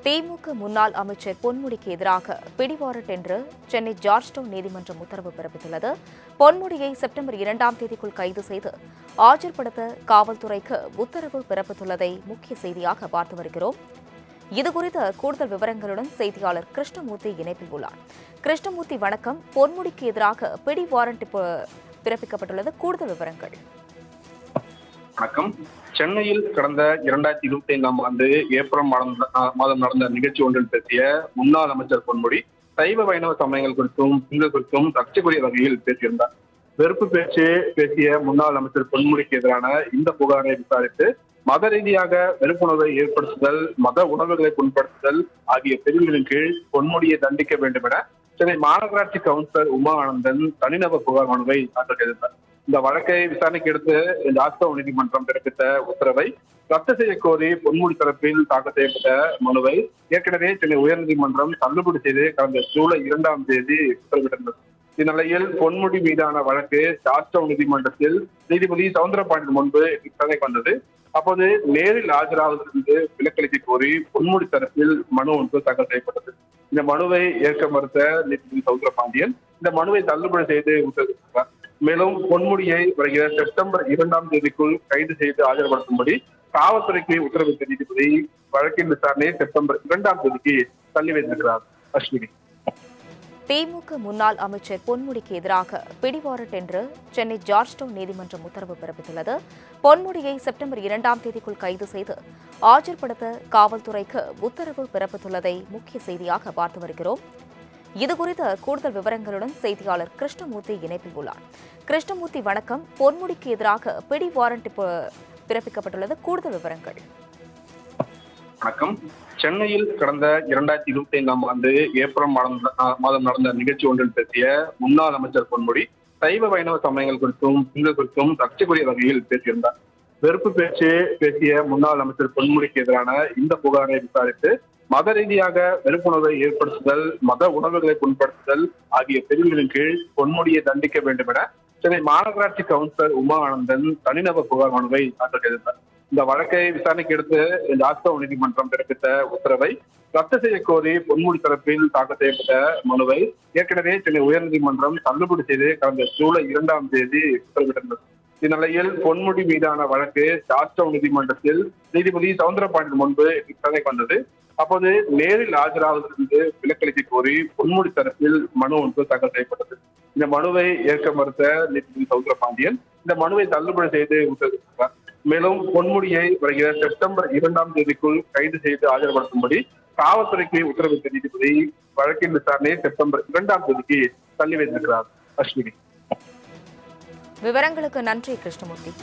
திமுக முன்னாள் அமைச்சர் பொன்முடிக்கு எதிராக பிடிவாரண்ட் என்று சென்னை ஜார்ஜ் டவுன் நீதிமன்றம் உத்தரவு பிறப்பித்துள்ளது. பொன்முடியை செப்டம்பர் 2ஆம் தேதிக்குள் கைது செய்து ஆஜர்படுத்த காவல்துறைக்கு உத்தரவு பிறப்பித்துள்ளதை முக்கிய செய்தியாக பார்த்து வருகிறோம். இதுகுறித்த கூடுதல் விவரங்களுடன் செய்தியாளர் கிருஷ்ணமூர்த்தி இணைப்பில் உள்ளார். கிருஷ்ணமூர்த்தி, வணக்கம். பொன்முடிக்கு எதிராக பிடி வாரண்ட் பிறப்பிக்கப்பட்டுள்ளது, கூடுதல் விவரங்கள். வணக்கம். சென்னையில் கடந்த 2025ஆம் ஆண்டு ஏப்ரல் மாதம் நடந்த நிகழ்ச்சி ஒன்றில் பேசிய முன்னாள் அமைச்சர் பொன்முடி சைவ வைணவ சமயங்கள் குறித்தும் பெண்கள் குறித்தும் சர்ச்சைக்குரிய வகையில் பேசியிருந்தார். வெறுப்பு பேச்சு பேசிய முன்னாள் அமைச்சர் பொன்முடிக்கு எதிரான இந்த புகாரை விசாரித்து மத ரீதியாக வெறுப்புணர்வை ஏற்படுத்துதல், மத உணர்வுகளை புண்படுத்துதல் ஆகிய பிரிவுகளின் கீழ் பொன்முடியை தண்டிக்க வேண்டும் என சென்னை மாநகராட்சி கவுன்சிலர் உமா ஆனந்தன் தனிநபர் புகார் மனுவை தாக்கல் செய்திருந்தார். இந்த வழக்கை விசாரணைக்கு எடுத்து ஜார்ஜ் டவுன் நீதிமன்றம் பிறப்பித்த உத்தரவை ரத்து செய்ய கோரி பொன்முடி தரப்பில் தாக்கல் செய்யப்பட்ட மனுவை ஏற்கனவே சென்னை உயர்நீதிமன்றம் தள்ளுபடி செய்து கடந்த ஜூலை 2ஆம் தேதி உத்தரவிட்டிருந்தது. இந்நிலையில் பொன்முடி மீதான வழக்கு ஜார்ஜ் டவுன் நீதிமன்றத்தில் நீதிபதி சவுந்தரபாண்டியன் முன்பு விசாரணைக்கு வந்தது. அப்போது நேரில் ஆஜராவதற்கு விலக்களிக்க கோரி பொன்முடி தரப்பில் மனு ஒன்று தாக்கல் செய்யப்பட்டது. இந்த மனுவை ஏற்க மறுத்த நீதிபதி சவுந்தரபாண்டியன் இந்த மனுவை தள்ளுபடி செய்து உத்தரவிட்டார். மேலும் பொன்முடியை வருகிற செப்டம்பர் 2ஆம் தேதிக்குள் கைது செய்து ஆஜர்படுத்தும்படி காவல்துறைக்கு உத்தரவிட்ட நீதிபதி வழக்கின் விசாரணையை செப்டம்பர் 2ஆம் தேதிக்கு தள்ளி வைத்திருக்கிறார். அஸ்வினி, திமுக முன்னாள் அமைச்சர் பொன்முடிக்கு எதிராக பிடிவாரண்ட் என்று சென்னை ஜார்ஜ் டவுன் நீதிமன்றம் உத்தரவு பிறப்பித்துள்ளது. பொன்முடியை செப்டம்பர் 2ஆம் தேதிக்குள் கைது செய்து ஆஜர்படுத்த காவல்துறைக்கு உத்தரவு பிறப்பித்துள்ளதை முக்கிய செய்தியாக பார்த்து வருகிறோம். இதுகுறித்த கூடுதல் விவரங்களுடன் செய்தியாளர் கிருஷ்ணமூர்த்தி இணைப்பில் உள்ளார். கிருஷ்ணமூர்த்தி, வணக்கம். பொன்முடிக்கு எதிராக பிடி வாரண்ட் பிறப்பிக்கப்பட்டுள்ளது, கூடுதல் விவரங்கள். வணக்கம். சென்னையில் கடந்த 2025ஆம் ஆண்டு ஏப்ரல் மாதம் நடந்த நிகழ்ச்சி ஒன்றில் பேசிய முன்னாள் அமைச்சர் பொன்முடி சைவ வைணவ சமயங்கள் குறித்தும் பெண்கள் குறித்தும் சர்ச்சைக்குரிய வகையில் பேசியிருந்தார். வெறுப்பு பேச்சு பேசிய முன்னாள் அமைச்சர் பொன்முடிக்கு எதிரான இந்த புகாரை விசாரித்து மத ரீதியாக வெறுப்புணர்வை ஏற்படுத்துதல், மத உணர்வுகளை புண்படுத்துதல் ஆகிய பிரிவுகளின் கீழ் பொன்முடியை தண்டிக்க வேண்டும் என சென்னை மாநகராட்சி கவுன்சிலர் உமா ஆனந்தன் தனிநபர் புகார் மனுவை தாக்கல் செய்திருந்தார். இந்த வழக்கை விசாரணைக்கு எடுத்து ஜார்ஜ் டவுன் நீதிமன்றம் பிறப்பித்த உத்தரவை ரத்து செய்ய கோரி பொன்முடி தரப்பில் தாக்கல் செய்யப்பட்ட மனுவை ஏற்கனவே சென்னை உயர்நீதிமன்றம் தள்ளுபடி செய்து கடந்த ஜூலை 2ஆம் தேதி உத்தரவிட்டிருந்தது. இந்நிலையில் பொன்முடி மீதான வழக்கு ஜார்ஜ் டவுன் நீதிமன்றத்தில் நீதிபதி சவுந்தரபாண்டியன் முன்பு விசாரணைக்கு வந்தது. அப்போது நேரில் ஆஜராவதற்கு விலக்களிக்க கோரி பொன்முடி தரப்பில் மனு ஒன்று தாக்கல் செய்யப்பட்டது. இந்த மனுவை ஏற்க மறுத்த நீதிபதி சவுந்தரபாண்டியன் இந்த மனுவை தள்ளுபடி செய்து உத்தரவிட்டார். மேலும் பொன்முடியை வருகிற செப்டம்பர் 2ஆம் தேதிக்குள் கைது செய்து ஆஜர்படுத்தும்படி காவல்துறைக்கு உத்தரவிட்ட நீதிபதி வழக்கின் விசாரணையை செப்டம்பர் 2ஆம் தேதிக்கு தள்ளி வைத்திருக்கிறார். அஸ்வினி, விவரங்களுக்கு நன்றி கிருஷ்ணமூர்த்தி.